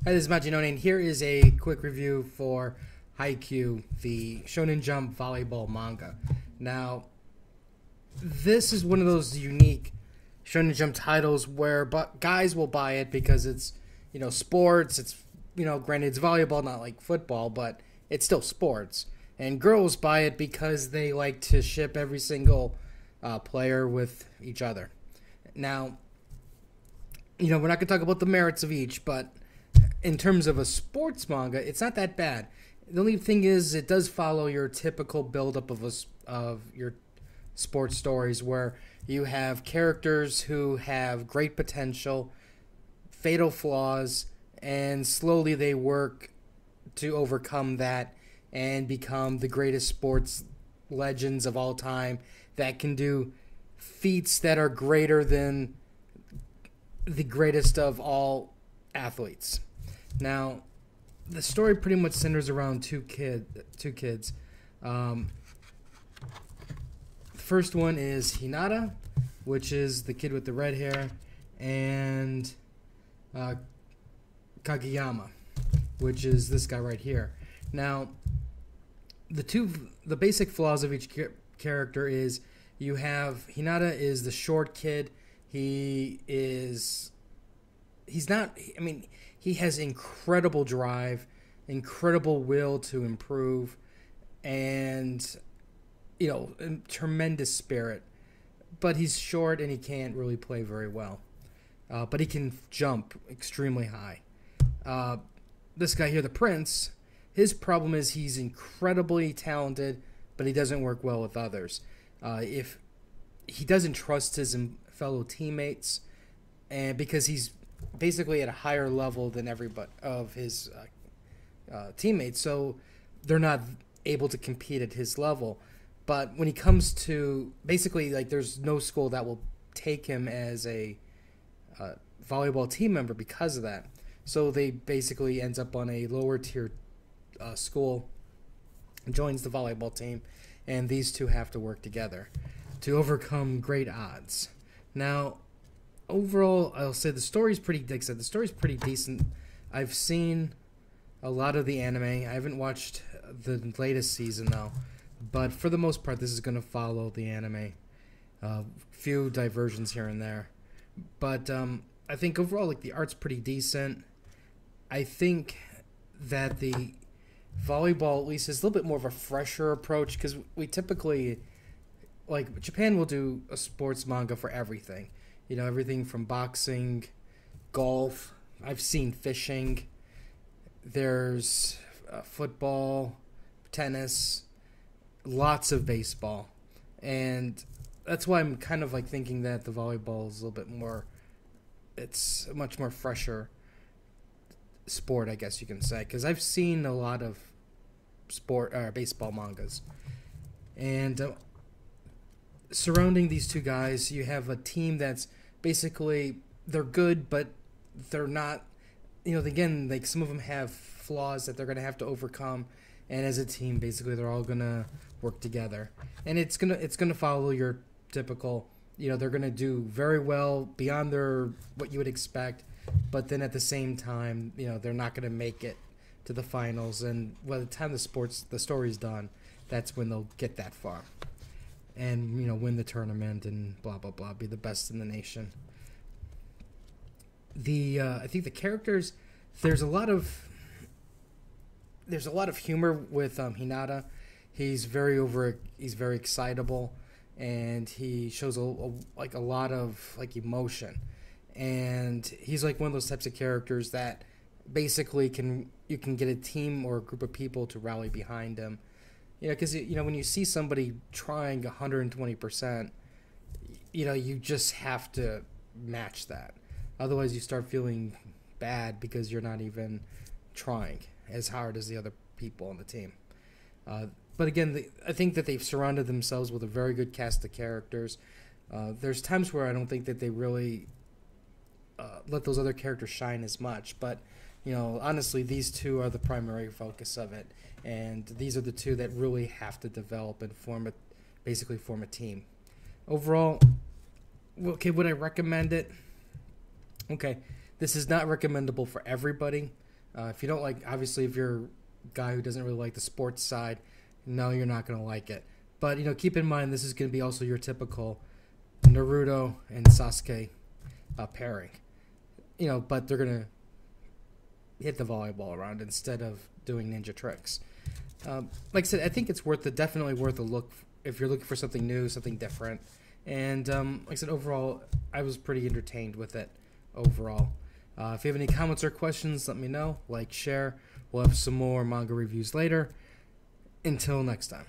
Hi, this is Machinone, and here is a quick review for Haikyu, the Shonen Jump volleyball manga. Now, this is one of those unique Shonen Jump titles where guys will buy it because it's, sports. It's, granted it's volleyball, not like football, but it's still sports. And girls buy it because they like to ship every single player with each other. Now, we're not going to talk about the merits of each, but in terms of a sports manga, it's not that bad. The only thing is, it does follow your typical buildup of your sports stories, where you have characters who have great potential, fatal flaws, and slowly they work to overcome that and become the greatest sports legends of all time that can do feats that are greater than the greatest of all athletes. Now, the story pretty much centers around two kids. The first one is Hinata, which is the kid with the red hair, and Kageyama, which is this guy right here. Now, the basic flaws of each character is you have Hinata is the short kid. He has incredible drive, incredible will to improve, and, tremendous spirit. But he's short and he can't really play very well. But he can jump extremely high. This guy here, the prince, his problem is he's incredibly talented, but he doesn't work well with others. If he doesn't trust his fellow teammates, and because he's basically at a higher level than everybody of his teammates, so they're not able to compete at his level. But when he comes to basically, there's no school that will take him as a volleyball team member because of that. So they basically ends up on a lower tier school, joins the volleyball team, and these two have to work together to overcome great odds. Now, overall, I'll say the story's pretty decent. I've seen a lot of the anime. I haven't watched the latest season, though. But for the most part, this is going to follow the anime. Few diversions here and there. But I think overall, the art's pretty decent. I think that the volleyball, at least, is a little bit more of a fresher approach, because we typically, Japan will do a sports manga for everything. Everything from boxing, golf. I've seen fishing. There's football, tennis, lots of baseball. And that's why I'm kind of thinking that the volleyball is a little bit more, it's a much more fresher sport, I guess you can say. Because I've seen a lot of baseball mangas. And surrounding these two guys, you have a team that's basically, they're good, but they're not, again, some of them have flaws that they're going to have to overcome, and as a team, basically, they're all going to work together. And it's going to follow your typical, they're going to do very well beyond what you would expect, but then at the same time, they're not going to make it to the finals, and by the time the story's done, that's when they'll get that far. And, win the tournament and blah, blah, blah, be the best in the nation. I think the characters, there's a lot of humor with Hinata. He's very excitable, and he shows a lot of emotion. And he's one of those types of characters that basically you can get a team or a group of people to rally behind him. Because, when you see somebody trying 120%, you just have to match that. Otherwise, you start feeling bad because you're not even trying as hard as the other people on the team. But again, I think that they've surrounded themselves with a very good cast of characters. There's times where I don't think that they really let those other characters shine as much. But, honestly, these two are the primary focus of it. And these are the two that really have to develop and basically form a team. Overall, okay, would I recommend it? Okay, this is not recommendable for everybody. If you don't like, obviously, if you're a guy who doesn't really like the sports side, no, you're not going to like it. But, keep in mind, this is going to be also your typical Naruto and Sasuke pairing. But they're going to hit the volleyball around instead of doing ninja tricks. Like I said, I think it's definitely worth a look if you're looking for something new, something different. And like I said, overall, I was pretty entertained with it overall. If you have any comments or questions, let me know. Like, share. We'll have some more manga reviews later. Until next time.